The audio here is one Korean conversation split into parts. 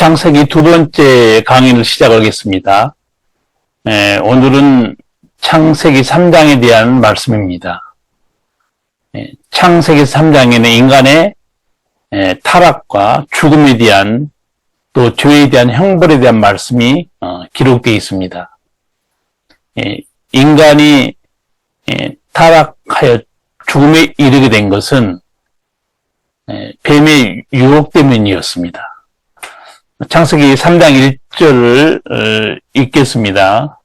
창세기 두 번째 강의를 시작하겠습니다. 오늘은 창세기 3장에 대한 말씀입니다. 창세기 3장에는 인간의 타락과 죽음에 대한 또 죄에 대한 형벌에 대한 말씀이 기록되어 있습니다. 인간이 타락하여 죽음에 이르게 된 것은 뱀의 유혹 때문이었습니다. 창세기 3장 1절을 읽겠습니다.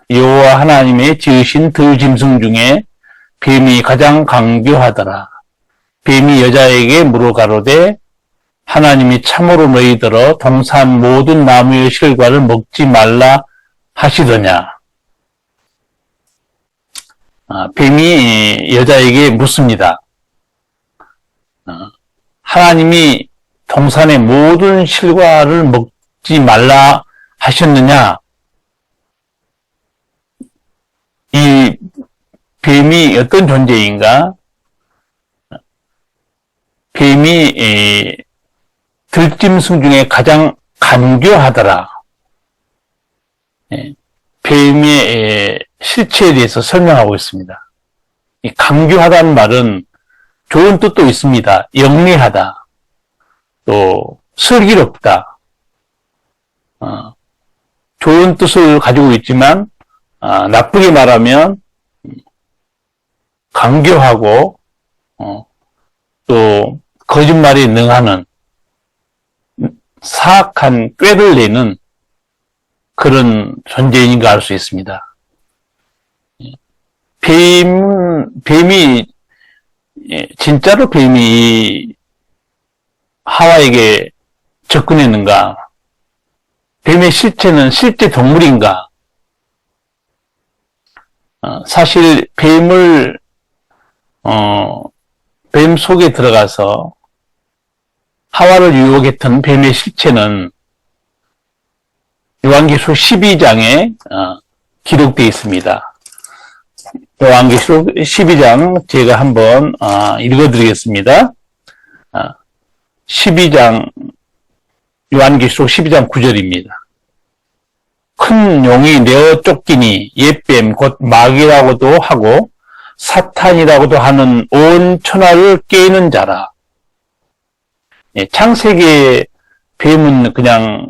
여호와 하나님의 지으신 들짐승 중에 뱀이 가장 강교하더라. 뱀이 여자에게 물어 가로되 하나님이 참으로 너희더러 동산 모든 나무의 실과를 먹지 말라 하시더냐. 뱀이 여자에게 묻습니다. 하나님이 동산의 모든 실과를 먹지 말라 하셨느냐? 이 뱀이 어떤 존재인가? 뱀이 들짐승 중에 가장 간교하더라. 뱀의 실체에 대해서 설명하고 있습니다. 이 간교하다는 말은 좋은 뜻도 있습니다. 영리하다. 또 슬기롭다. 좋은 뜻을 가지고 있지만 나쁘게 말하면 강교하고 또 거짓말에 능하는 사악한 꾀를 내는 그런 존재인가 할 수 있습니다. 뱀이 진짜로 뱀이 하와에게 접근했는가? 뱀의 실체는 실제 동물인가? 사실 뱀 속에 들어가서 하와를 유혹했던 뱀의 실체는 요한계시록 12장에 기록되어 있습니다. 요한계시록 12장 제가 한번 읽어드리겠습니다. 12장, 요한계시록 12장 9절입니다. 큰 용이 내어 쫓기니 옛뱀 곧 마귀라고도 하고 사탄이라고도 하는 온 천하를 깨는 자라. 창세기의 뱀은 그냥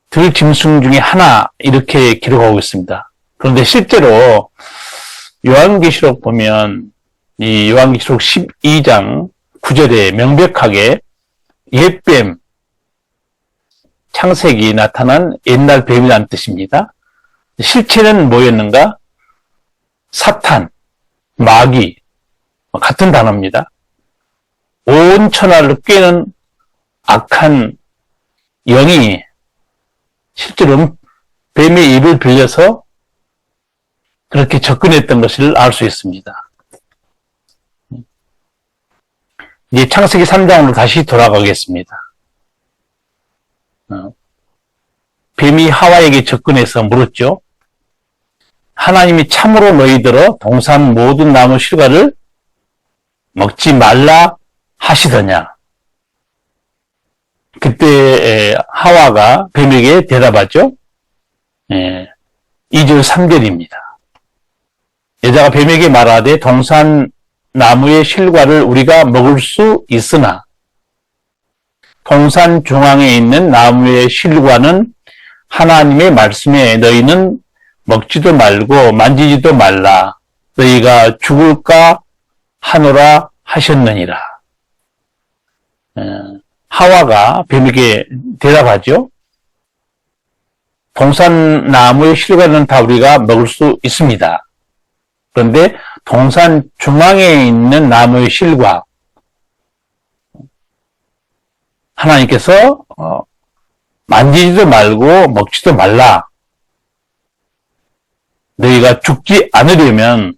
들짐승 중에 하나 이렇게 기록하고 있습니다. 그런데 실제로 요한계시록 보면 이 요한계시록 12장 9절에 명백하게 옛뱀, 창세기 나타난 옛날 뱀이라는 뜻입니다. 실체는 뭐였는가? 사탄, 마귀, 같은 단어입니다. 온 천하를 꿰는 악한 영이 실제로 뱀의 입을 빌려서 그렇게 접근했던 것을 알 수 있습니다. 이제 창세기 3장으로 다시 돌아가겠습니다. 뱀이 하와에게 접근해서 물었죠. 하나님이 참으로 너희들어 동산 모든 나무 실과를 먹지 말라 하시더냐. 그때 하와가 뱀에게 대답하죠. 2절 3절입니다. 여자가 뱀에게 말하되 동산 나무의 실과를 우리가 먹을 수 있으나 동산 중앙에 있는 나무의 실과는 하나님의 말씀에 너희는 먹지도 말고 만지지도 말라. 너희가 죽을까 하노라 하셨느니라. 하와가 뱀에게 대답하죠. 동산 나무의 실과는 다 우리가 먹을 수 있습니다. 그런데 동산 중앙에 있는 나무의 실과 하나님께서 만지지도 말고 먹지도 말라. 너희가 죽지 않으려면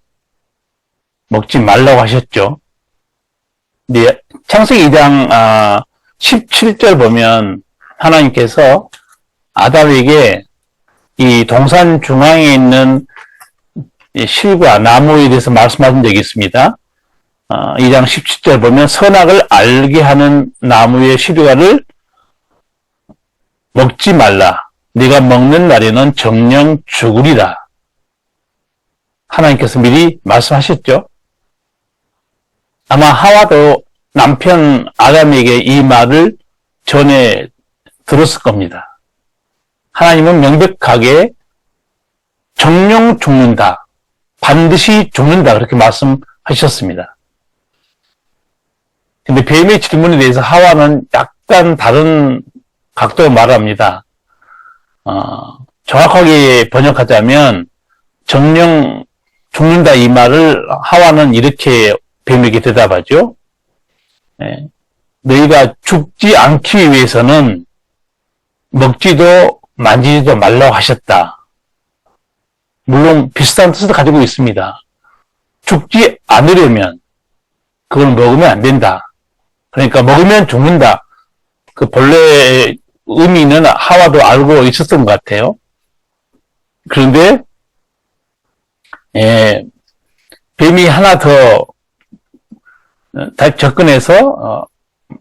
먹지 말라고 하셨죠. 근데 창세기 2장 17절 보면 하나님께서 아담에게 이 동산 중앙에 있는 실과 나무에 대해서 말씀하신 적이 있습니다. 2장 17절 보면 선악을 알게 하는 나무의 실과를 먹지 말라. 네가 먹는 날에는 정령 죽으리라. 하나님께서 미리 말씀하셨죠. 아마 하와도 남편 아담에게 이 말을 전해 들었을 겁니다. 하나님은 명백하게 정령 죽는다. 반드시 죽는다. 그렇게 말씀하셨습니다. 근데 뱀의 질문에 대해서 하와는 약간 다른 각도로 말합니다. 정확하게 번역하자면 정령 죽는다 이 말을 하와는 이렇게 뱀에게 대답하죠. 너희가 죽지 않기 위해서는 먹지도 만지지도 말라고 하셨다. 물론 비슷한 뜻을 가지고 있습니다. 죽지 않으려면 그걸 먹으면 안 된다. 그러니까 먹으면 죽는다. 그 본래 의미는 하와도 알고 있었던 것 같아요. 그런데 뱀이 하나 더 접근해서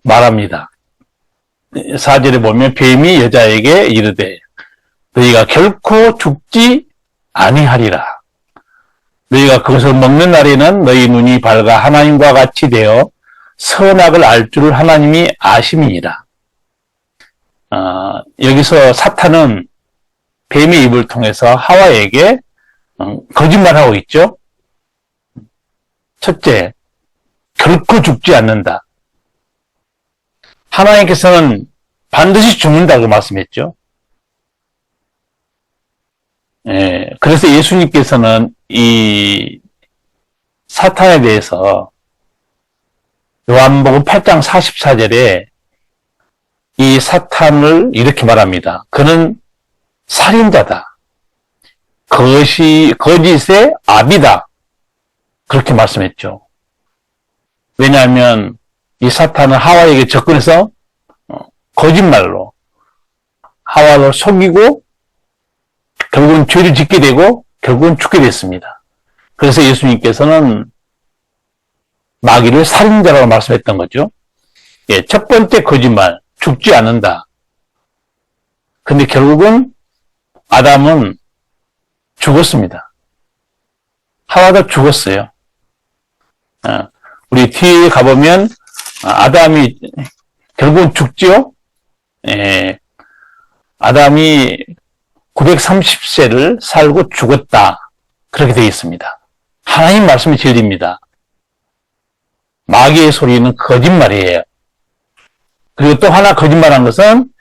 말합니다. 4절에 보면 뱀이 여자에게 이르되 너희가 결코 죽지 아니하리라. 너희가 그것을 먹는 날에는 너희 눈이 밝아 하나님과 같이 되어 선악을 알 줄을 하나님이 아심이니라. 여기서 사탄은 뱀의 입을 통해서 하와에게 거짓말하고 있죠. 첫째, 결코 죽지 않는다. 하나님께서는 반드시 죽는다고 말씀했죠. 그래서 예수님께서는 이 사탄에 대해서 요한복음 8장 44절에 이 사탄을 이렇게 말합니다. 그는 살인자다. 거짓의 아비다. 그렇게 말씀했죠. 왜냐하면 이 사탄은 하와에게 접근해서 거짓말로 하와를 속이고 결국은 죄를 짓게 되고 결국은 죽게 됐습니다. 그래서 예수님께서는 마귀를 살인자라고 말씀했던 거죠. 첫 번째 거짓말, 죽지 않는다. 근데 결국은 아담은 죽었습니다. 하와도 죽었어요. 우리 뒤에 가보면 아담이 결국은 죽죠. 아담이 930세를 살고 죽었다. 그렇게 되어 있습니다. 하나님 말씀이 진리입니다. 마귀의 소리는 거짓말이에요. 그리고 또 하나 거짓말한 것은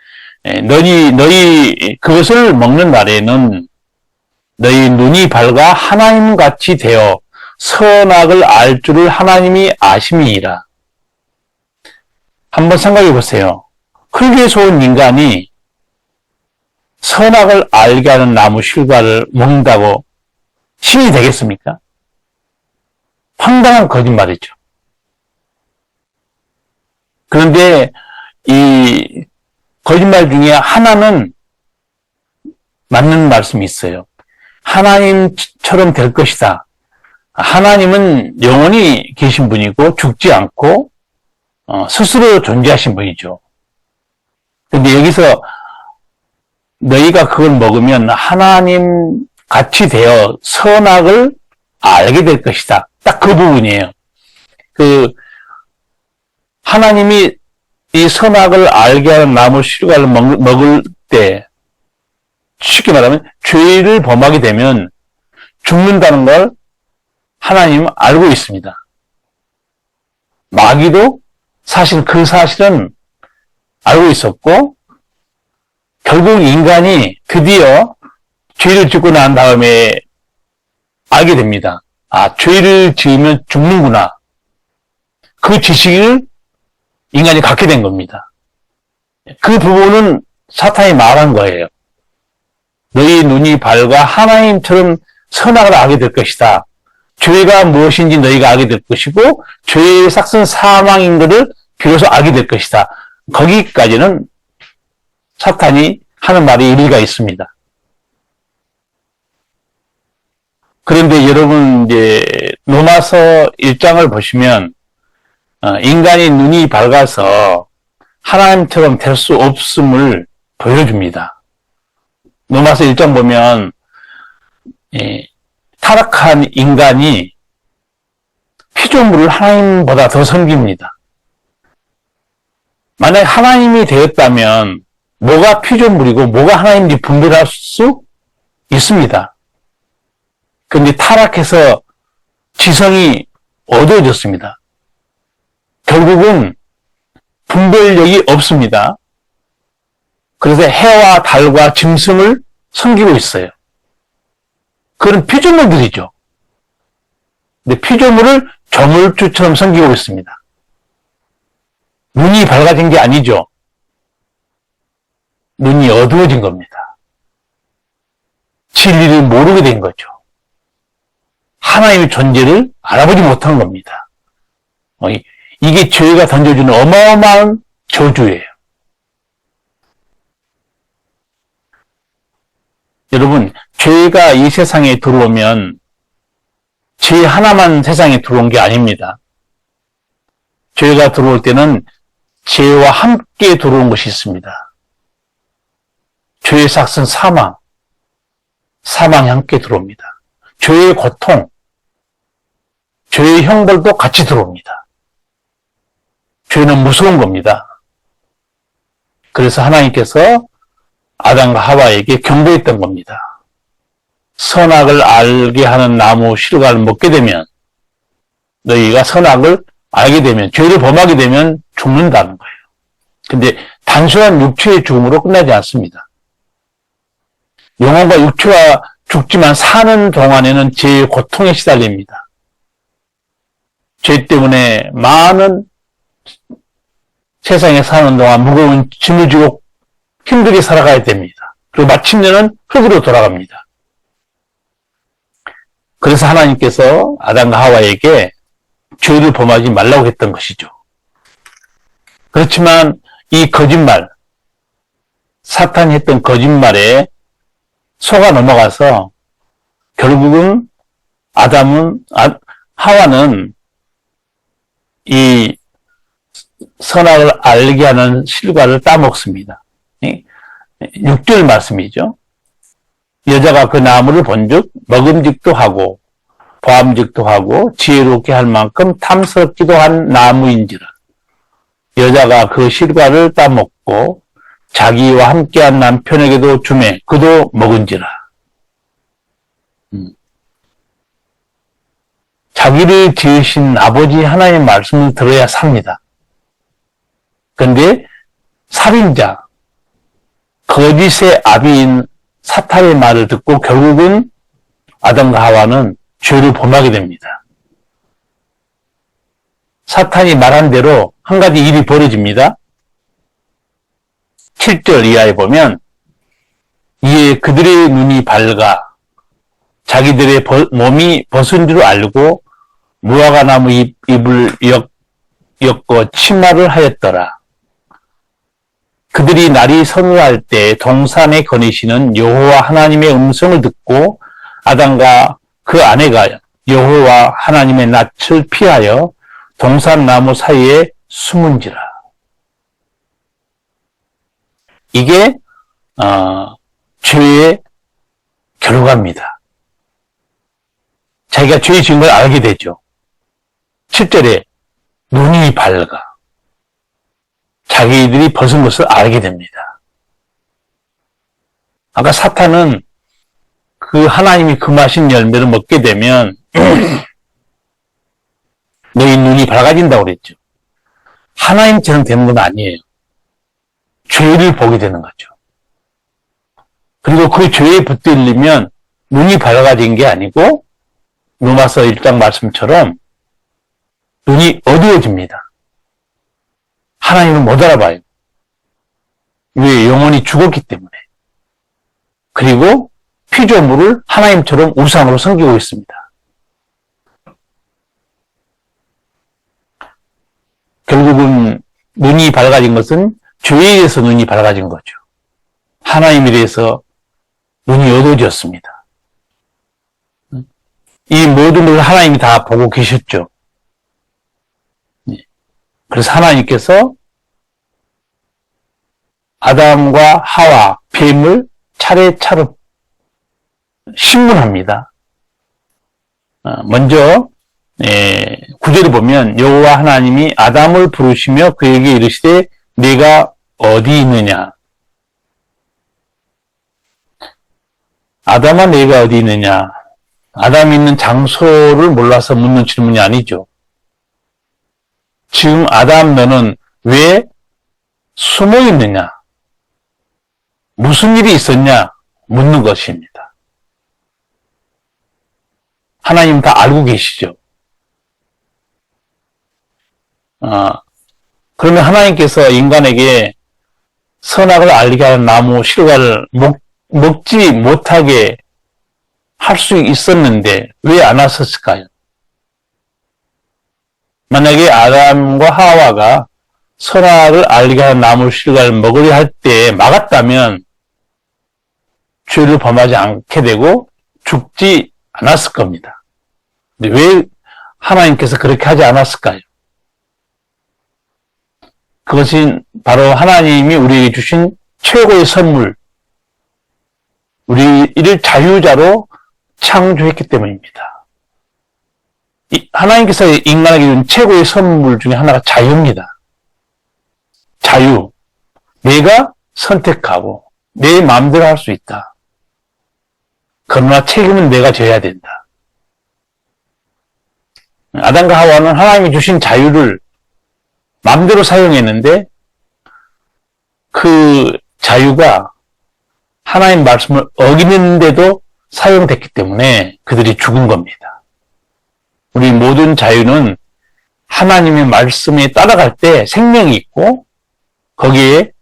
너희 그것을 먹는 날에는 너희 눈이 밝아 하나님같이 되어 선악을 알 줄을 하나님이 아심이니라. 한번 생각해 보세요. 흙에서 온 인간이 선악을 알게 하는 나무 실과를 먹는다고 신이 되겠습니까? 황당한 거짓말이죠. 그런데 이 거짓말 중에 하나는 맞는 말씀이 있어요. 하나님처럼 될 것이다. 하나님은 영원히 계신 분이고 죽지 않고 스스로 존재하신 분이죠. 그런데 여기서 너희가 그걸 먹으면 하나님 같이 되어 선악을 알게 될 것이다. 딱 그 부분이에요. 하나님이 이 선악을 알게 하는 나무 실과를 먹을 때 쉽게 말하면 죄를 범하게 되면 죽는다는 걸 하나님은 알고 있습니다. 마귀도 사실 그 사실은 알고 있었고 결국 인간이 드디어 죄를 짓고 난 다음에 알게 됩니다. 죄를 지으면 죽는구나. 그 지식을 인간이 갖게 된 겁니다. 그 부분은 사탄이 말한 거예요. 너희 눈이 밝아 하나님처럼 선악을 알게 될 것이다. 죄가 무엇인지 너희가 알게 될 것이고 죄의 삭은 사망인 것을 비로소 알게 될 것이다. 거기까지는 사탄이 하는 말이 일리가 있습니다. 그런데 여러분 이제 로마서 1장을 보시면 인간이 눈이 밝아서 하나님처럼 될 수 없음을 보여줍니다. 로마서 1장 보면 타락한 인간이 피조물을 하나님보다 더 섬깁니다. 만약 하나님이 되었다면 뭐가 피조물이고 뭐가 하나님인지 분별할 수 있습니다. 그런데 타락해서 지성이 어두워졌습니다. 결국은 분별력이 없습니다. 그래서 해와 달과 짐승을 섬기고 있어요. 그런 피조물들이죠. 근데 피조물을 조물주처럼 섬기고 있습니다. 눈이 밝아진 게 아니죠. 눈이 어두워진 겁니다. 진리를 모르게 된 거죠. 하나님의 존재를 알아보지 못한 겁니다. 이게 죄가 던져주는 어마어마한 저주예요. 여러분, 죄가 이 세상에 들어오면 죄 하나만 세상에 들어온 게 아닙니다. 죄가 들어올 때는 죄와 함께 들어온 것이 있습니다. 죄의 삭은 사망이 함께 들어옵니다. 죄의 고통, 죄의 형벌도 같이 들어옵니다. 죄는 무서운 겁니다. 그래서 하나님께서 아담과 하와에게 경고했던 겁니다. 선악을 알게 하는 나무 실과를 먹게 되면, 너희가 선악을 알게 되면, 죄를 범하게 되면 죽는다는 거예요. 근데 단순한 육체의 죽음으로 끝나지 않습니다. 영혼과 육체와 죽지만 사는 동안에는 죄의 고통에 시달립니다. 죄 때문에 많은 세상에 사는 동안 무거운 짐을 지고 힘들게 살아가야 됩니다. 그리고 마침내는 흙으로 돌아갑니다. 그래서 하나님께서 아담과 하와에게 죄를 범하지 말라고 했던 것이죠. 그렇지만 이 거짓말, 사탄이 했던 거짓말에 속아 넘어가서 결국은 하와는 이 선악을 알게 하는 실과를 따먹습니다. 6절 말씀이죠. 여자가 그 나무를 본즉 먹음직도 하고 보암직도 하고 지혜롭게 할 만큼 탐스럽기도 한 나무인지라. 여자가 그 실과를 따먹고 자기와 함께한 남편에게도 주매 그도 먹은지라. 자기를 지으신 아버지 하나님의 말씀을 들어야 삽니다. 그런데 살인자, 거짓의 아비인 사탄의 말을 듣고 결국은 아담과 하와는 죄를 범하게 됩니다. 사탄이 말한 대로 한 가지 일이 벌어집니다. 7절 이하에 보면 이에 그들의 눈이 밝아 자기들의 몸이 벗은 줄 알고 무화과 나무 잎을 엮고 치마를 하였더라. 그들이 날이 서늘할 때 동산에 거니시는 여호와 하나님의 음성을 듣고 아담과 그 아내가 여호와 하나님의 낯을 피하여 동산 나무 사이에 숨은지라. 이게 죄의 결과입니다. 자기가 죄의 지은 걸 알게 되죠. 7절에 눈이 밝아 자기들이 벗은 것을 알게 됩니다. 아까 사탄은 그 하나님이 금하신 열매를 먹게 되면 너희 눈이 밝아진다고 그랬죠. 하나님처럼 되는 건 아니에요. 죄를 보게 되는 거죠. 그리고 그 죄에 붙들리면 눈이 밝아진 게 아니고 로마서 1장 말씀처럼 눈이 어두워집니다. 하나님을 못 알아봐요. 왜? 영혼이 죽었기 때문에. 그리고 피조물을 하나님처럼 우상으로 섬기고 있습니다. 결국은 눈이 밝아진 것은 죄에 대해서 눈이 밝아진 거죠. 하나님에 대해서 눈이 어두워졌습니다. 이 모든 걸 하나님이 다 보고 계셨죠. 그래서 하나님께서 아담과 하와, 뱀을 차례차례 신문합니다. 먼저 9절을 보면 여호와 하나님이 아담을 부르시며 그에게 이르시되 네가 어디 있느냐? 아담아 네가 어디 있느냐? 아담이 있는 장소를 몰라서 묻는 질문이 아니죠. 지금 아담 너는 왜 숨어 있느냐? 무슨 일이 있었냐? 묻는 것입니다. 하나님 다 알고 계시죠. 그러면 하나님께서 인간에게 선악을 알게 하는 나무 실과를 먹지 못하게 할 수 있었는데 왜 안 하셨을까요? 만약에 아담과 하와가 선악을 알게 하는 나무 실과를 먹으려 할 때 막았다면 죄를 범하지 않게 되고 죽지 않았을 겁니다. 근데 왜 하나님께서 그렇게 하지 않았을까요? 그것이 바로 하나님이 우리에게 주신 최고의 선물, 우리를 자유자로 창조했기 때문입니다. 하나님께서 인간에게 준 최고의 선물 중에 하나가 자유입니다. 자유. 내가 선택하고 내 마음대로 할 수 있다. 그러나 책임은 내가 져야 된다. 아담과 하와는 하나님이 주신 자유를 마음대로 사용했는데 그 자유가 하나님 말씀을 어기는데도 사용됐기 때문에 그들이 죽은 겁니다. 우리 모든 자유는 하나님의 말씀에 따라갈 때 생명이 있고 거기에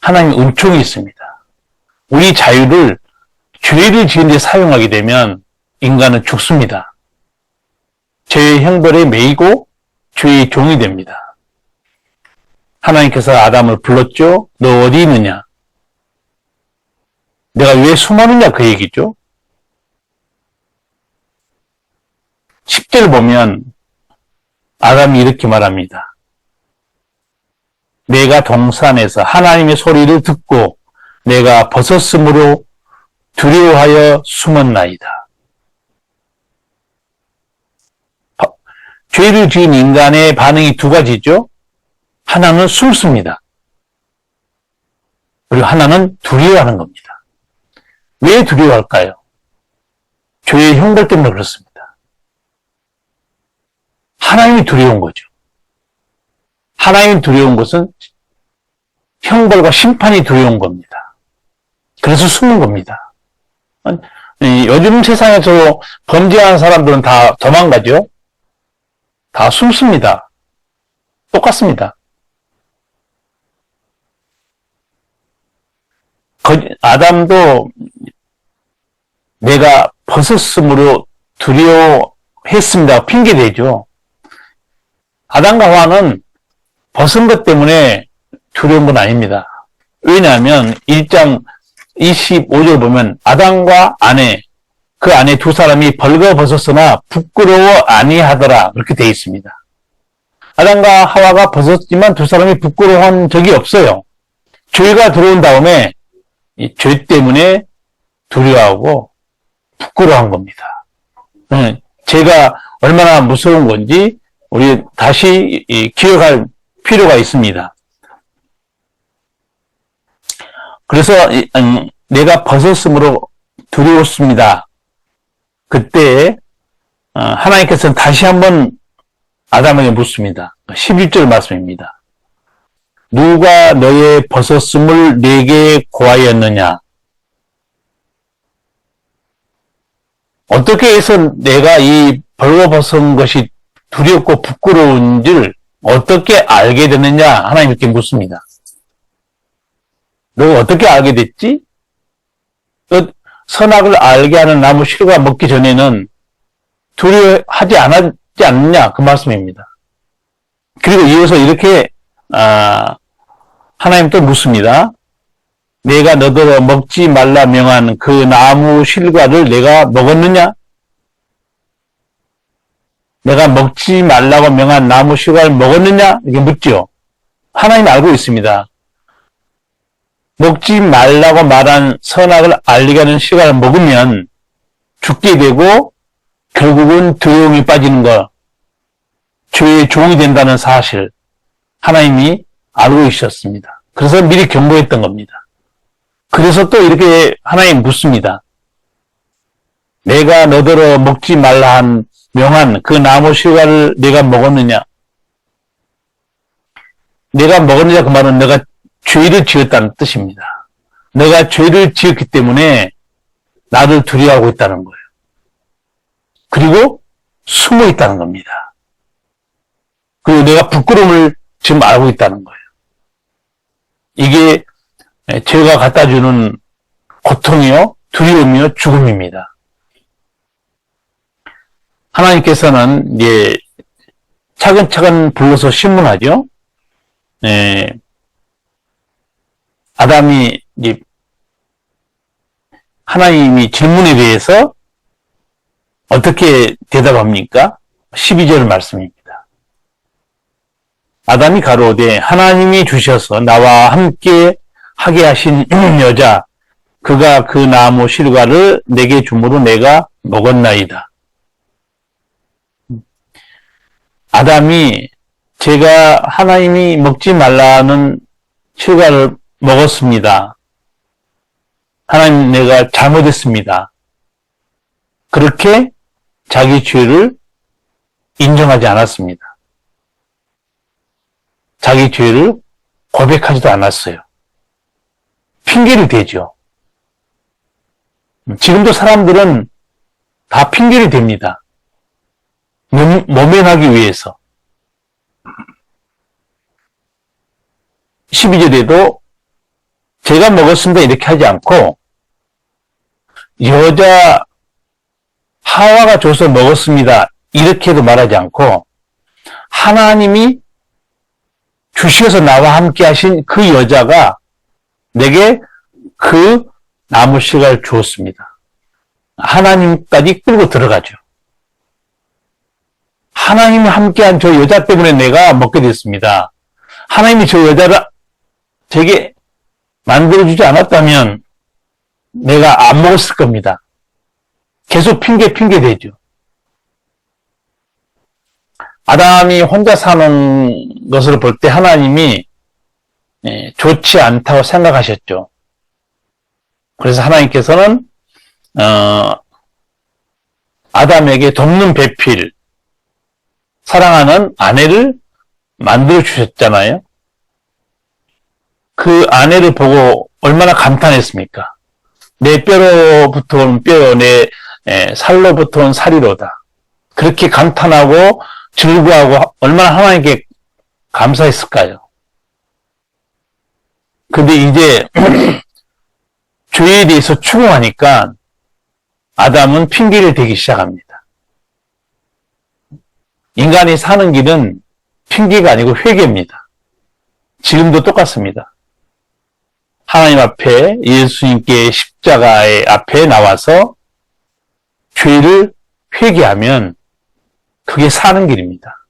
하나님의 은총이 있습니다. 우리 자유를 죄를 지은 데 사용하게 되면 인간은 죽습니다. 죄의 형벌에 매이고 죄의 종이 됩니다. 하나님께서 아담을 불렀죠. 너 어디 있느냐? 내가 왜 숨었느냐 그 얘기죠. 10절 보면 아담이 이렇게 말합니다. 내가 동산에서 하나님의 소리를 듣고 내가 벗었으므로 두려워하여 숨었나이다. 죄를 지은 인간의 반응이 두 가지죠. 하나는 숨습니다. 그리고 하나는 두려워하는 겁니다. 왜 두려워할까요? 죄의 형벌 때문에 그렇습니다. 하나님이 두려운 거죠. 하나님이 두려운 것은 형벌과 심판이 두려운 겁니다. 그래서 숨는 겁니다. 요즘 세상에서 범죄하는 사람들은 다 도망가죠. 다 숨습니다. 똑같습니다. 아담도 내가 벗었으므로 두려워했습니다. 핑계대죠. 아담과 하와는 벗은 것 때문에 두려운 건 아닙니다. 왜냐하면 1장 25절 보면 아담과 그 아내 두 사람이 벌거벗었으나 부끄러워 아니하더라 그렇게 되어 있습니다. 아담과 하와가 벗었지만 두 사람이 부끄러워한 적이 없어요. 죄가 들어온 다음에 이 죄 때문에 두려워하고 부끄러워한 겁니다. 죄가 얼마나 무서운 건지 우리 다시 기억할 필요가 있습니다. 그래서 내가 벗었으므로 두려웠습니다. 그때 하나님께서는 다시 한번 아담에게 묻습니다. 11절 말씀입니다. 누가 너의 벗었음을 내게 고하였느냐? 어떻게 해서 내가 이 벌거벗은 것이 두렵고 부끄러운지를 어떻게 알게 됐느냐? 하나님께 묻습니다. 너 어떻게 알게 됐지? 너 선악을 알게 하는 나무 실과 먹기 전에는 두려워하지 않았지 않느냐? 그 말씀입니다. 그리고 이어서 이렇게 하나님 또 묻습니다. 내가 너더러 먹지 말라 명한 그 나무 실과를 내가 먹었느냐? 내가 먹지 말라고 명한 나무 실과를 먹었느냐? 이렇게 묻죠. 하나님 알고 있습니다. 먹지 말라고 말한 선악을 알리게 하는 실과를 먹으면 죽게 되고 결국은 두려움이 빠지는 것, 죄의 종이 된다는 사실 하나님이 알고 있었습니다. 그래서 미리 경고했던 겁니다. 그래서 또 이렇게 하나님 묻습니다. 내가 너더러 먹지 말라 한 명한 그 나무 실과를 내가 먹었느냐? 내가 먹었느냐 그 말은 내가 죄를 지었다는 뜻입니다. 내가 죄를 지었기 때문에 나를 두려워하고 있다는 거예요. 그리고 숨어 있다는 겁니다. 그리고 내가 부끄러움을 지금 알고 있다는 거예요. 이게 죄가 갖다주는 고통이요, 두려움이요, 죽음입니다. 하나님께서는 이제 차근차근 불러서 신문하죠. 아담이 이제 하나님이 질문에 대해서 어떻게 대답합니까? 12절 말씀입니다. 아담이 가로되 하나님이 주셔서 나와 함께 하게 하신 여자 그가 그 나무 실과를 내게 주므로 내가 먹었나이다. 아담이 제가 하나님이 먹지 말라는 실과를 먹었습니다. 하나님 내가 잘못했습니다. 그렇게 자기 죄를 인정하지 않았습니다. 자기 죄를 고백하지도 않았어요. 핑계를 대죠. 지금도 사람들은 다 핑계를 댑니다. 모면하기 위해서. 12절에도 제가 먹었습니다 이렇게 하지 않고 여자 하와가 줘서 먹었습니다 이렇게도 말하지 않고 하나님이 주셔서 나와 함께 하신 그 여자가 내게 그 나무 실과를 주었습니다. 하나님까지 끌고 들어가죠. 하나님이 함께한 저 여자 때문에 내가 먹게 됐습니다. 하나님이 저 여자를 제게 만들어주지 않았다면 내가 안 먹었을 겁니다. 계속 핑계 대죠. 아담이 혼자 사는 것을 볼 때 하나님이 좋지 않다고 생각하셨죠. 그래서 하나님께서는 아담에게 돕는 배필, 사랑하는 아내를 만들어 주셨잖아요. 그 아내를 보고 얼마나 감탄했습니까? 내 뼈로부터 온 뼈요, 내 살로부터 온 살이로다. 그렇게 감탄하고 즐거워하고 얼마나 하나님께 감사했을까요? 근데 이제 죄에 대해서 추궁하니까 아담은 핑계를 대기 시작합니다. 인간이 사는 길은 핑계가 아니고 회개입니다. 지금도 똑같습니다. 하나님 앞에 예수님께 십자가의 앞에 나와서 죄를 회개하면 그게 사는 길입니다.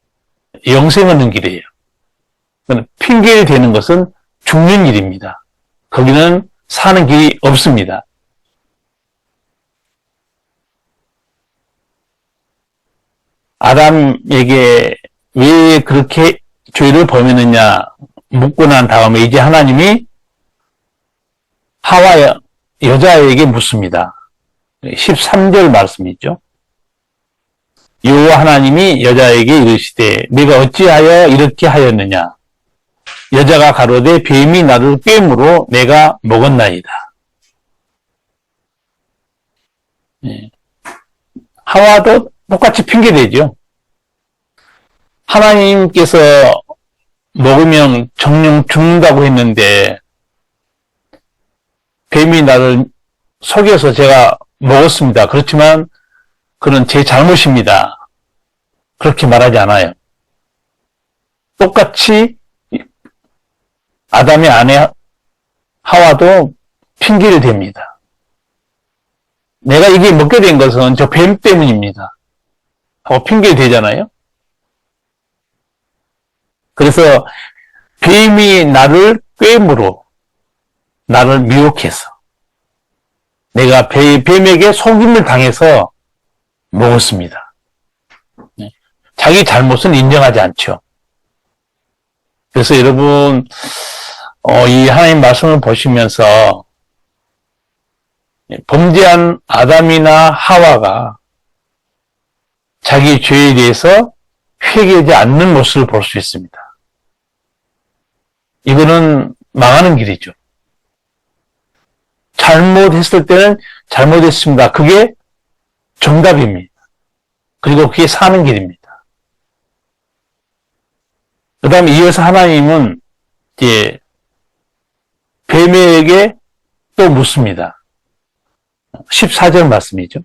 영생 얻는 길이에요. 핑계를 대는 것은 죽는 일입니다. 거기는 사는 길이 없습니다. 아담에게 왜 그렇게 죄를 범했느냐 묻고 난 다음에 이제 하나님이 하와 여자에게 묻습니다. 13절 말씀이죠. 여호와 하나님이 여자에게 이르시되 네가 어찌하여 이렇게 하였느냐. 여자가 가로되 뱀이 나를 꿰므로 내가 먹었나이다. 하와도 똑같이 핑계대죠. 하나님께서 먹으면 정령 죽는다고 했는데 뱀이 나를 속여서 제가 먹었습니다. 그렇지만 그건 제 잘못입니다. 그렇게 말하지 않아요. 똑같이 아담의 아내 하와도 핑계를 댑니다. 내가 이게 먹게 된 것은 저 뱀 때문입니다. 하고 핑계를 대잖아요. 그래서 뱀이 나를 꿰므로 나를 미혹해서 내가 뱀에게 속임을 당해서 먹었습니다. 자기 잘못은 인정하지 않죠. 그래서 여러분 이 하나님 말씀을 보시면서 범죄한 아담이나 하와가 자기 죄에 대해서 회개하지 않는 모습을 볼 수 있습니다. 이거는 망하는 길이죠. 잘못했을 때는 잘못했습니다. 그게 정답입니다. 그리고 그게 사는 길입니다. 그 다음에 이어서 하나님은 이제 뱀에게 또 묻습니다. 14절 말씀이죠.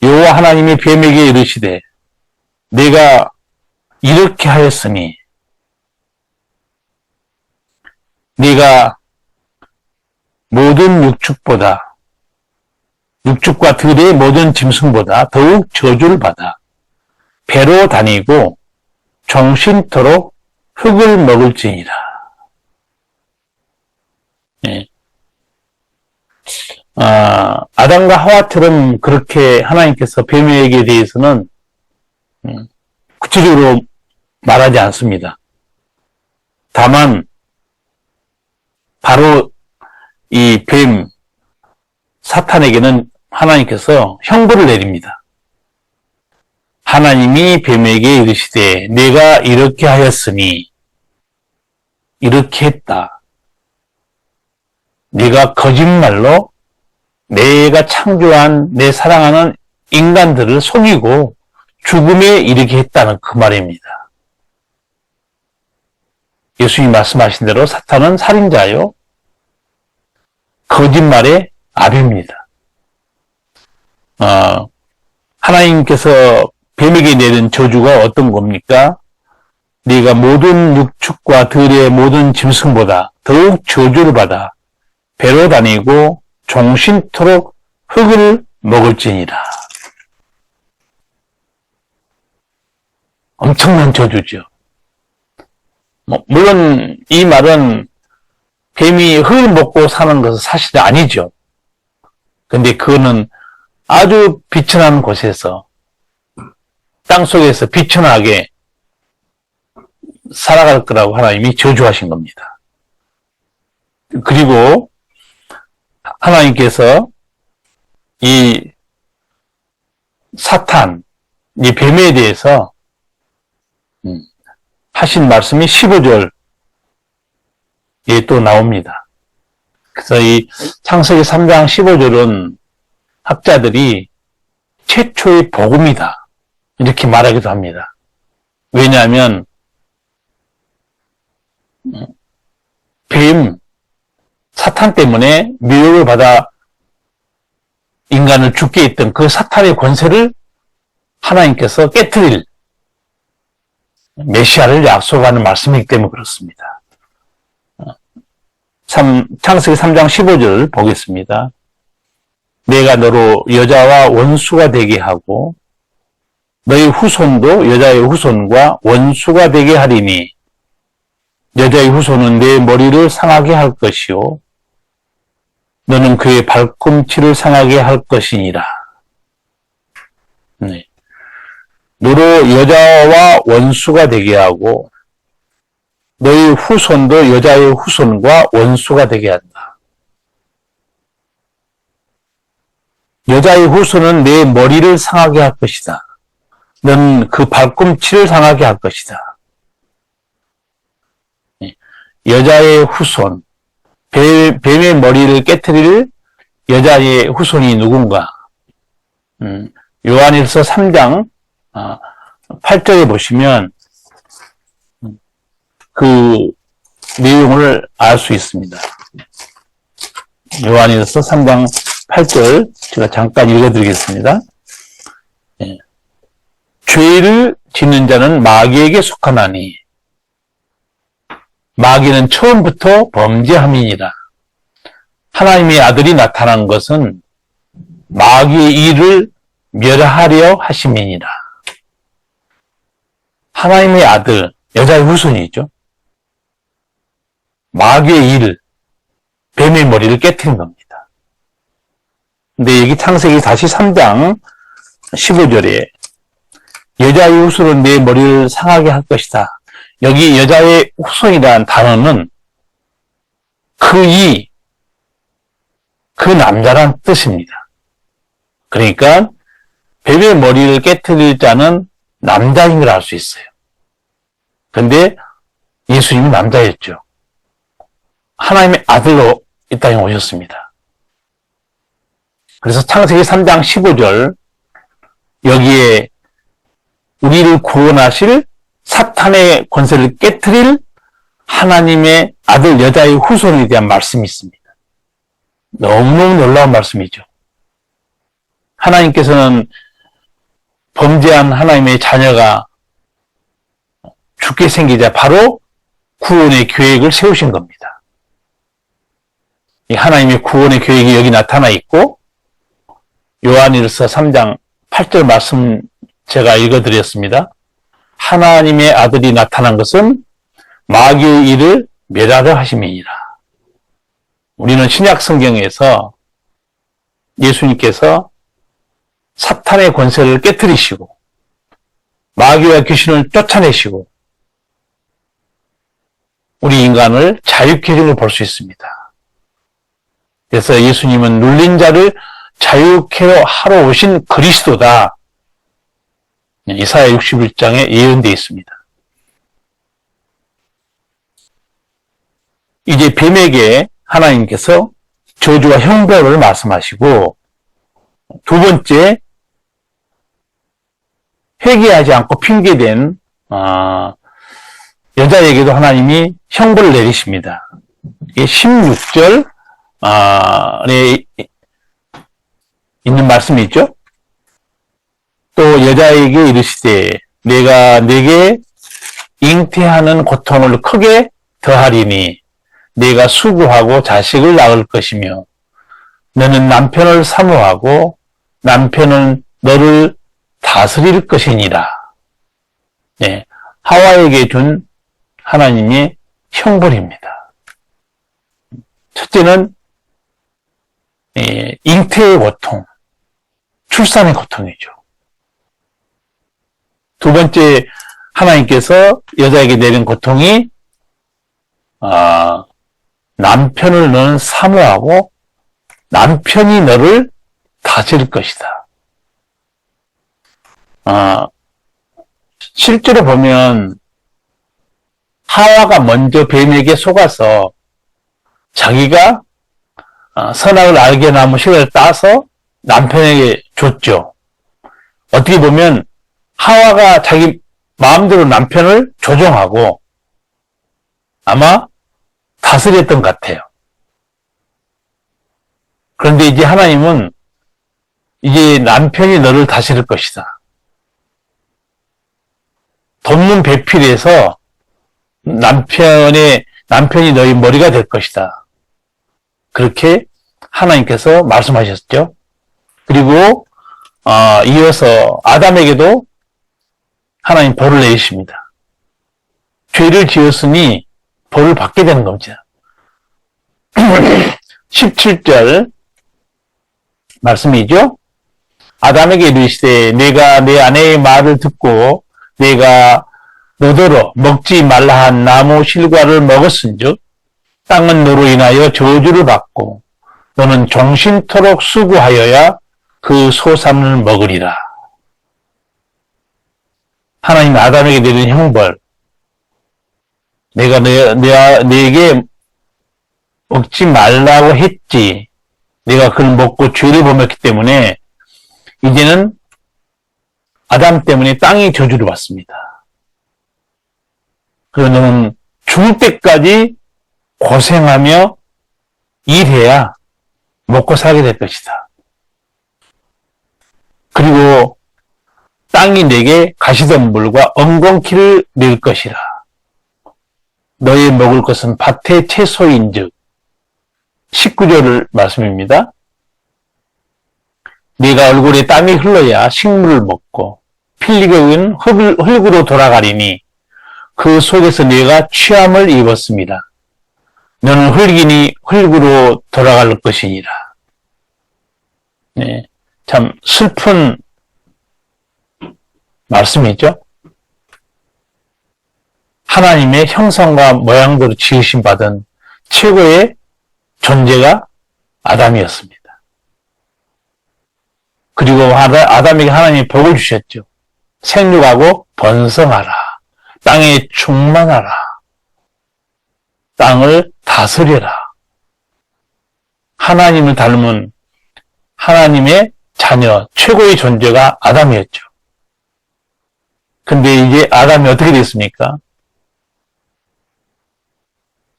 여호와 하나님이 뱀에게 이르시되 내가 이렇게 하였으니 네가 모든 육축과 들의 모든 짐승보다 더욱 저주를 받아 배로 다니고 종신토록 흙을 먹을지니라. 네. 아담과 하와처럼 그렇게 하나님께서 뱀에게 대해서는 구체적으로 말하지 않습니다. 다만 바로 이 뱀 사탄에게는 하나님께서 형벌을 내립니다. 하나님이 뱀에게 이르시되 내가 이렇게 하였으니 이렇게 했다. 네가 거짓말로 내가 창조한 내 사랑하는 인간들을 속이고 죽음에 이르게 했다는 그 말입니다. 예수님이 말씀하신 대로 사탄은 살인자요 거짓말의 아비입니다. 하나님께서 뱀에게 내린 저주가 어떤 겁니까? 네가 모든 육축과 들의 모든 짐승보다 더욱 저주를 받아 배로 다니고 종신토록 흙을 먹을지니라. 엄청난 저주죠. 물론 이 말은 뱀이 흙을 먹고 사는 것은 사실 아니죠. 근데 그거는 아주 비천한 곳에서 땅속에서 비천하게 살아갈 거라고 하나님이 저주하신 겁니다. 그리고 하나님께서 이 사탄, 이 뱀에 대해서 하신 말씀이 15절에 또 나옵니다. 그래서 이 창세기 3장 15절은 학자들이 최초의 복음이다. 이렇게 말하기도 합니다. 왜냐하면 뱀, 사탄 때문에 미혹을 받아 인간을 죽게 했던 그 사탄의 권세를 하나님께서 깨트릴 메시아를 약속하는 말씀이기 때문에 그렇습니다. 창세기 3장 15절 보겠습니다. 내가 너로 여자와 원수가 되게 하고 너희 후손도 여자의 후손과 원수가 되게 하리니 여자의 후손은 내 머리를 상하게 할 것이요 너는 그의 발꿈치를 상하게 할 것이니라. 네. 너로 여자와 원수가 되게 하고 너희 후손도 여자의 후손과 원수가 되게 한다. 여자의 후손은 내 머리를 상하게 할 것이다. 너는 그 발꿈치를 상하게 할 것이다. 여자의 후손, 뱀의 머리를 깨트릴 여자의 후손이 누군가? 요한일서 3장 8절에 보시면 그 내용을 알 수 있습니다. 요한일서 3장 8절 제가 잠깐 읽어드리겠습니다. 죄를 짓는 자는 마귀에게 속하나니 마귀는 처음부터 범죄함이니라. 하나님의 아들이 나타난 것은 마귀의 일을 멸하려 하심이니라. 하나님의 아들, 여자의 후손이죠. 마귀의 일, 뱀의 머리를 깨트린 겁니다. 근데 여기 창세기 43장 15절에 여자의 후손으로 내 머리를 상하게 할 것이다. 여기 여자의 후손이라는 단어는 그 남자란 뜻입니다. 그러니까 뱀의 머리를 깨트릴 자는 남자인 걸 알 수 있어요. 근데 예수님은 남자였죠. 하나님의 아들로 이 땅에 오셨습니다. 그래서 창세기 3장 15절 여기에 우리를 구원하실 사탄의 권세를 깨트릴 하나님의 아들 여자의 후손에 대한 말씀이 있습니다. 너무너무 놀라운 말씀이죠. 하나님께서는 범죄한 하나님의 자녀가 죽게 생기자 바로 구원의 계획을 세우신 겁니다. 이 하나님의 구원의 계획이 여기 나타나 있고 요한일서 3장 8절 말씀 제가 읽어드렸습니다. 하나님의 아들이 나타난 것은 마귀의 일을 멸하려 하심이니라. 우리는 신약 성경에서 예수님께서 사탄의 권세를 깨트리시고 마귀와 귀신을 쫓아내시고 우리 인간을 자유케 해준 걸 볼 수 있습니다. 그래서 예수님은 눌린 자를 자유케 하러 오신 그리스도다. 이사야 61장에 예언되어 있습니다. 이제 뱀에게 하나님께서 저주와 형벌을 말씀하시고 두 번째 회개하지 않고 핑계댄 여자에게도 하나님이 형벌을 내리십니다. 16절에 있는 말씀이 있죠. 또 여자에게 이르시되 내가 네게 잉태하는 고통을 크게 더하리니 네가 수고하고 자식을 낳을 것이며 너는 남편을 사모하고 남편은 너를 다스릴 것이니라. 네, 하와에게 준 하나님의 형벌입니다. 첫째는 잉태의 고통, 출산의 고통이죠. 두 번째 하나님께서 여자에게 내린 고통이 남편을 너는 사모하고 남편이 너를 다스릴 것이다. 실제로 보면 하와가 먼저 뱀에게 속아서 자기가 선악을 알게 나무 씨를 따서 남편에게 줬죠. 어떻게 보면 하와가 자기 마음대로 남편을 조종하고 아마 다스렸던 것 같아요. 그런데 이제 하나님은 이제 남편이 너를 다스릴 것이다. 돕는 배필에서 남편이 너희 머리가 될 것이다. 그렇게 하나님께서 말씀하셨죠. 그리고 이어서 아담에게도 하나님 벌을 내리십니다. 죄를 지었으니 벌을 받게 되는 겁니다. 17절 말씀이죠. 아담에게 이르시되 내가 내 아내의 말을 듣고 내가 너더러 먹지 말라 한 나무 실과를 먹었은즉 땅은 너로 인하여 저주를 받고 너는 종신토록 수고하여야 그 소산을 먹으리라. 하나님 아담에게 내린 형벌, 내가 네게 먹지 말라고 했지. 내가 그걸 먹고 죄를 범했기 때문에 이제는 아담 때문에 땅이 저주를 받습니다. 그리고 너는 죽을 때까지 고생하며 일해야 먹고 살게 될 것이다. 그리고 땅이 내게 가시덤불과 엉겅퀴를 낼 것이라. 너의 먹을 것은 밭의 채소인즉 19절 말씀입니다. 네가 얼굴에 땀이 흘러야 식물을 먹고 필리격은 흙으로 돌아가리니 그 속에서 네가 취함을 입었습니다. 너는 흙이니 흙으로 돌아갈 것이니라. 네, 참 슬픈 말씀이죠. 하나님의 형상과 모양대로 지으심 받은 최고의 존재가 아담이었습니다. 그리고 아담에게 하나님이 복을 주셨죠. 생육하고 번성하라. 땅에 충만하라. 땅을 다스려라. 하나님을 닮은 하나님의 자녀, 최고의 존재가 아담이었죠. 근데 이제 아담이 어떻게 됐습니까?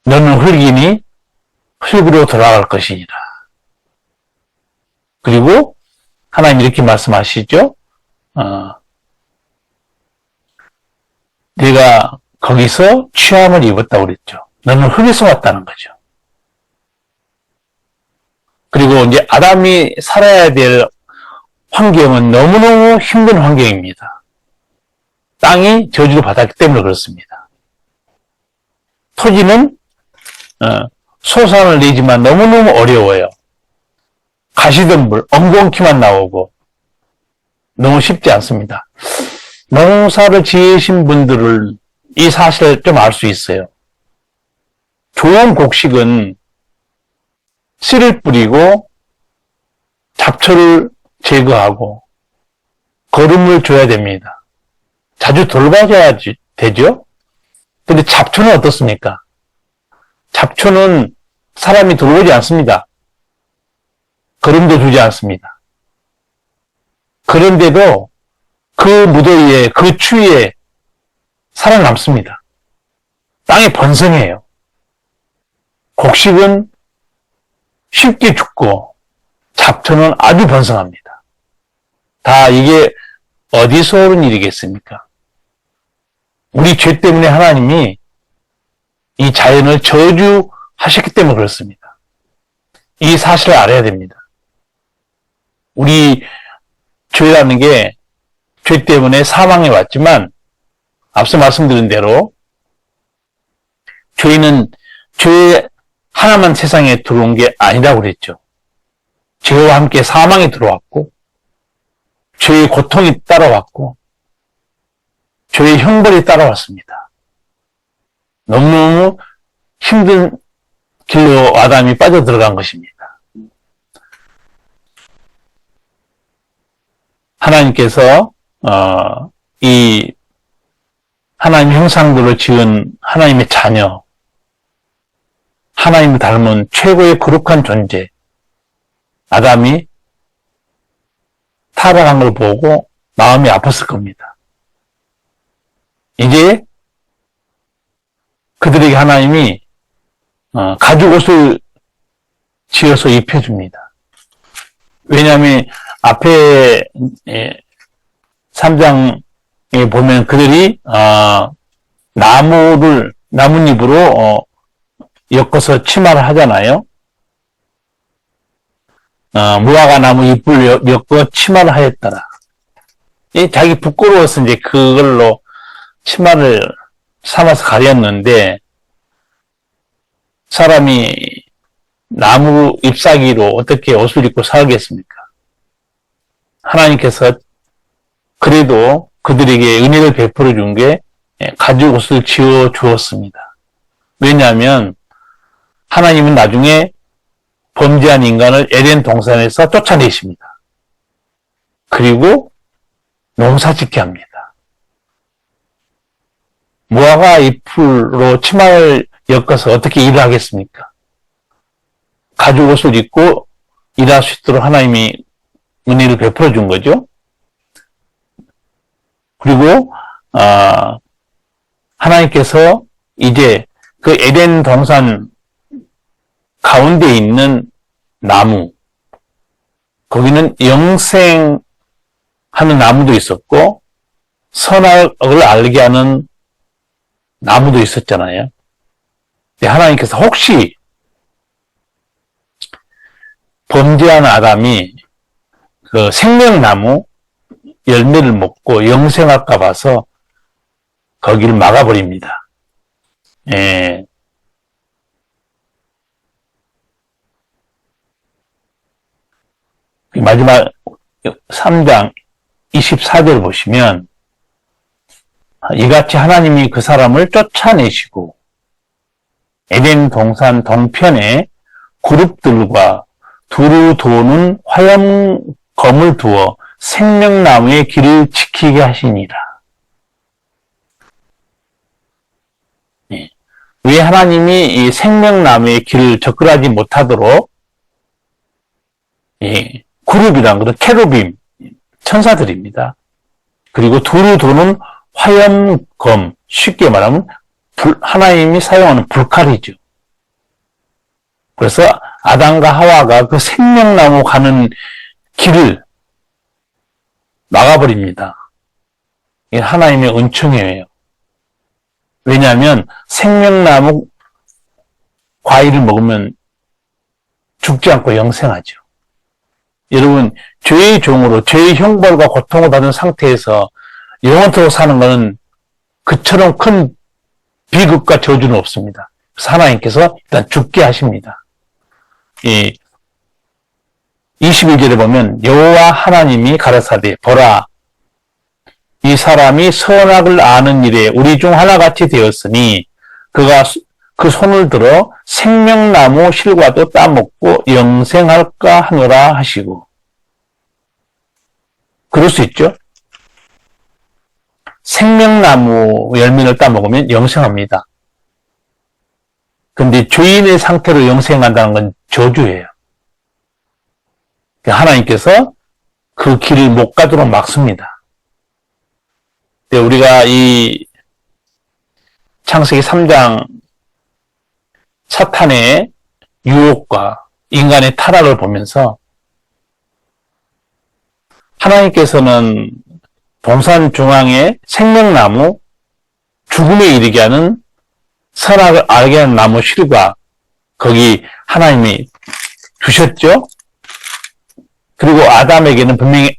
너는 흙이니 흙으로 돌아갈 것이니라. 그리고 하나님 이렇게 말씀하시죠. 내가 거기서 취함을 입었다고 그랬죠. 너는 흙에서 왔다는 거죠. 그리고 이제 아담이 살아야 될 환경은 너무너무 힘든 환경입니다. 땅이 저주를 받았기 때문에 그렇습니다. 토지는 소산을 내지만 너무너무 어려워요. 가시덤불, 엉겅퀴만 나오고 너무 쉽지 않습니다. 농사를 지으신 분들은 이 사실을 좀 알 수 있어요. 좋은 곡식은 씨를 뿌리고 잡초를 제거하고 거름을 줘야 됩니다. 자주 돌봐줘야 되죠? 근데 잡초는 어떻습니까? 잡초는 사람이 돌보지 않습니다. 거름도 주지 않습니다. 그런데도 그 무더위에, 그 추위에 살아남습니다. 땅이 번성해요. 곡식은 쉽게 죽고 잡초는 아주 번성합니다. 다 이게 어디서 오는 일이겠습니까? 우리 죄 때문에 하나님이 이 자연을 저주하셨기 때문에 그렇습니다. 이 사실을 알아야 됩니다. 우리 죄라는 게 죄 때문에 사망에 왔지만 앞서 말씀드린 대로 죄는 죄 하나만 세상에 들어온 게 아니라고 그랬죠. 죄와 함께 사망이 들어왔고 죄의 고통이 따라왔고 죄의 형벌이 따라왔습니다. 너무너무 힘든 길로 아담이 빠져들어간 것입니다. 하나님께서 이 하나님 형상대로 지은 하나님의 자녀, 하나님을 닮은 최고의 거룩한 존재 아담이 타락한 걸 보고 마음이 아팠을 겁니다. 이제 그들에게 하나님이 가죽 옷을 지어서 입혀줍니다. 왜냐하면 앞에 3장에 보면 그들이 나뭇잎으로 엮어서 치마를 하잖아요. 무화과 나무 잎을 엮어 치마를 하였더라. 자기 부끄러워서 이제 그걸로 치마를 삼아서 가렸는데 사람이 나무 잎사귀로 어떻게 옷을 입고 살겠습니까? 하나님께서 그래도 그들에게 은혜를 베풀어 준 게 가죽 옷을 지어 주었습니다. 왜냐하면 하나님은 나중에 범죄한 인간을 에덴 동산에서 쫓아내십니다. 그리고 농사짓게 합니다. 무화과 잎으로 치마를 엮어서 어떻게 일을 하겠습니까? 가죽 옷을 입고 일할 수 있도록 하나님이 은혜를 베풀어 준 거죠. 그리고 하나님께서 이제 그 에덴 동산 가운데 있는 나무, 거기는 영생하는 나무도 있었고 선악을 알게 하는 나무도 있었잖아요. 하나님께서 혹시 범죄한 아담이 그 생명나무 열매를 먹고 영생할까 봐서 거기를 막아버립니다. 마지막 3장 24절 보시면 이같이 하나님이 그 사람을 쫓아내시고 에덴 동산 동편에 그룹들과 두루 도는 화염검을 두어 생명나무의 길을 지키게 하시니라. 왜 하나님이 이 생명나무의 길을 접근하지 못하도록 그룹이란 것은 캐루빔, 천사들입니다. 그리고 두루 도는 화염검, 쉽게 말하면 하나님이 사용하는 불칼이죠. 그래서 아담과 하와가 그 생명나무 가는 길을 막아버립니다. 이게 하나님의 은총이에요. 왜냐하면 생명나무 과일을 먹으면 죽지 않고 영생하죠. 여러분, 죄의 종으로 죄의 형벌과 고통을 받은 상태에서 영원토록 사는 것은 그처럼 큰 비극과 저주는 없습니다. 그래서 하나님께서 일단 죽게 하십니다. 21절에 보면 여호와 하나님이 가라사대 보라 이 사람이 선악을 아는 일에 우리 중 하나같이 되었으니 그가 그 손을 들어 생명나무 실과도 따먹고 영생할까 하노라 하시고. 그럴 수 있죠. 생명나무 열매를 따먹으면 영생합니다. 근데 죄인의 상태로 영생한다는 건 저주예요. 하나님께서 그 길을 못 가도록 막습니다. 우리가 이 창세기 3장 사탄의 유혹과 인간의 타락을 보면서 하나님께서는 동산 중앙에 생명나무, 죽음에 이르게 하는 선악을 알게 하는 나무 실과 거기 하나님이 두셨죠? 그리고 아담에게는 분명히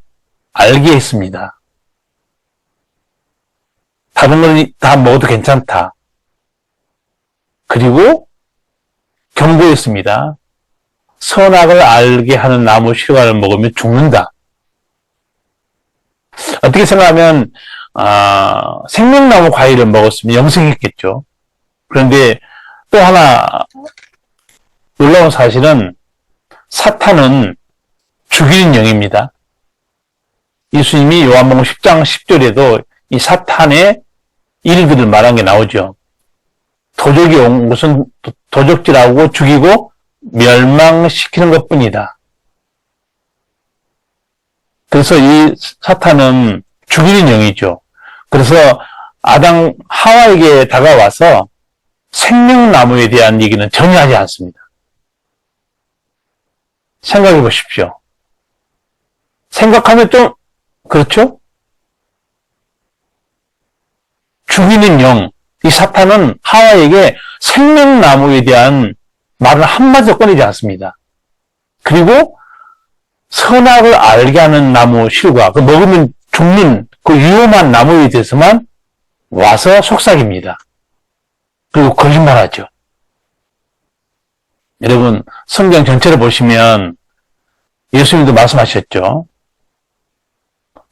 알게 했습니다. 다른 건 다 먹어도 괜찮다. 그리고 경고했습니다. 선악을 알게 하는 나무 실과를 먹으면 죽는다. 어떻게 생각하면 생명나무 과일을 먹었으면 영생했겠죠. 그런데 또 하나 놀라운 사실은 사탄은 죽이는 영입니다. 예수님이 요한복음 10장 10절에도 이 사탄의 일들을 말한 게 나오죠. 도적이 온 것은 도적질하고 죽이고 멸망시키는 것뿐이다. 그래서 이 사탄은 죽이는 영이죠. 그래서 아담 하와에게 다가와서 생명나무에 대한 얘기는 전혀 하지 않습니다. 생각해 보십시오. 생각하면 좀 그렇죠? 죽이는 영, 이 사탄은 하와에게 생명나무에 대한 말을 한마디도 꺼내지 않습니다. 그리고 선악을 알게 하는 나무 실과 그 먹으면 죽는 그 위험한 나무에 대해서만 와서 속삭입니다. 그리고 거짓말하죠. 여러분 성경 전체를 보시면 예수님도 말씀하셨죠.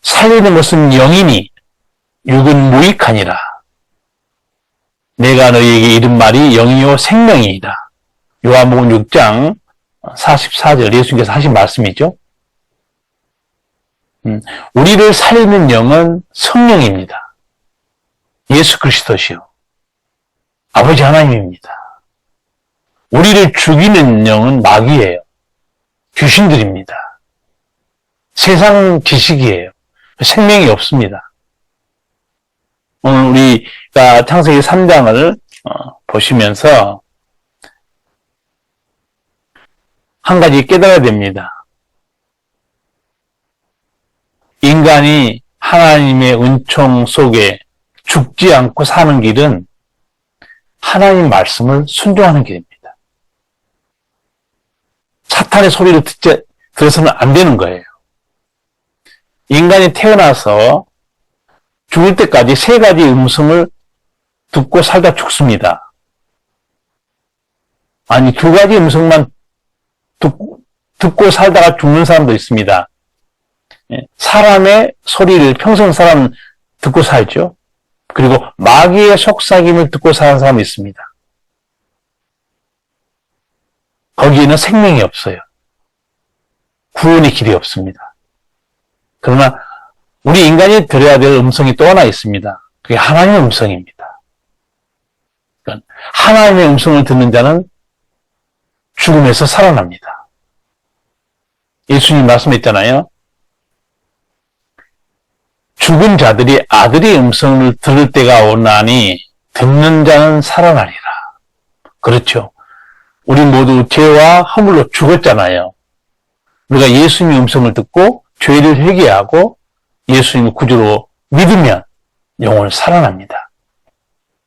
살리는 것은 영이니 육은 무익하니라. 내가 너희에게 이른 말이 영이요 생명이니라. 요한복음 6장 44절 예수님께서 하신 말씀이죠. 우리를 살리는 영은 성령입니다. 예수 그리스도시요. 아버지 하나님입니다. 우리를 죽이는 영은 마귀예요. 귀신들입니다. 세상 지식이에요. 생명이 없습니다. 오늘 우리가 창세기 3장을 보시면서 한 가지 깨달아야 됩니다. 인간이 하나님의 은총 속에 죽지 않고 사는 길은 하나님 말씀을 순종하는 길입니다. 사탄의 소리를 들어서는 안 되는 거예요. 인간이 태어나서 죽을 때까지 세 가지 음성을 듣고 살다 죽습니다. 아니, 두 가지 음성만 듣고 살다가 죽는 사람도 있습니다. 사람의 소리를 평생 사람은 듣고 살죠. 그리고 마귀의 속삭임을 듣고 사는 사람이 있습니다. 거기에는 생명이 없어요. 구원의 길이 없습니다. 그러나 우리 인간이 들어야 될 음성이 또 하나 있습니다. 그게 하나님의 음성입니다. 그러니까 하나님의 음성을 듣는 자는 죽음에서 살아납니다. 예수님 말씀했잖아요. 죽은 자들이 아들의 음성을 들을 때가 오나니 듣는 자는 살아나리라. 그렇죠. 우리 모두 죄와 허물로 죽었잖아요. 우리가 예수님의 음성을 듣고 죄를 회개하고 예수님을 구주로 믿으면 영혼을 살아납니다.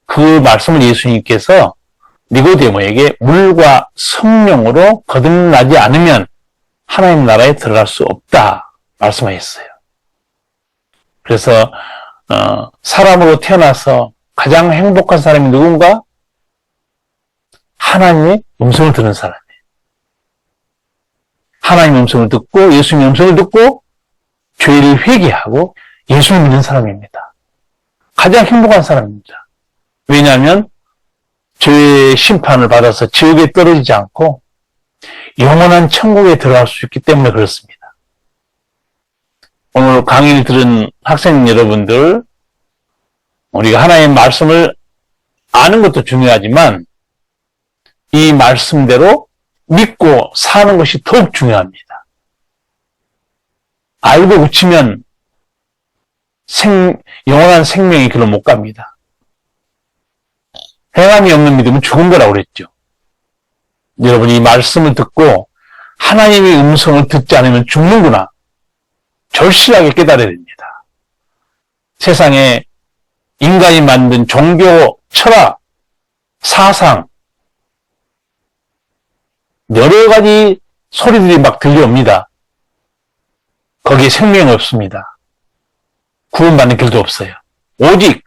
그 말씀을 예수님께서 니고데모에게 물과 성령으로 거듭나지 않으면 하나님 나라에 들어갈 수 없다 말씀하셨어요. 그래서 사람으로 태어나서 가장 행복한 사람이 누군가? 하나님의 음성을 듣는 사람이에요. 하나님의 음성을 듣고 예수님의 음성을 듣고 죄를 회개하고 예수를 믿는 사람입니다. 가장 행복한 사람입니다. 왜냐하면 죄의 심판을 받아서 지옥에 떨어지지 않고 영원한 천국에 들어갈 수 있기 때문에 그렇습니다. 오늘 강의를 들은 학생 여러분들, 우리가 하나님의 말씀을 아는 것도 중요하지만 이 말씀대로 믿고 사는 것이 더욱 중요합니다. 알고 웃치면 영원한 생명의 길로 못 갑니다. 행함이 없는 믿음은 죽은 거라고 그랬죠. 여러분이 이 말씀을 듣고 하나님의 음성을 듣지 않으면 죽는구나. 절실하게 깨달아야 됩니다. 세상에 인간이 만든 종교, 철학, 사상, 여러 가지 소리들이 막 들려옵니다. 거기에 생명이 없습니다. 구원받는 길도 없어요. 오직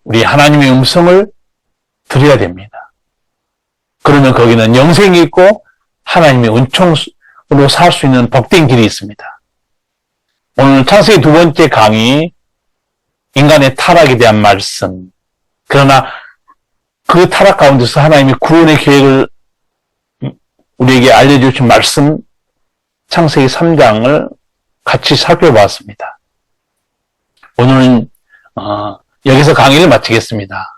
우리 하나님의 음성을 들어야 됩니다. 그러면 거기는 영생이 있고 하나님의 은총으로 살 수 있는 복된 길이 있습니다. 오늘 창세기 두 번째 강의, 인간의 타락에 대한 말씀. 그러나 그 타락 가운데서 하나님의 구원의 계획을 우리에게 알려주신 말씀, 창세기 3장을 같이 살펴보았습니다. 오늘은 여기서 강의를 마치겠습니다.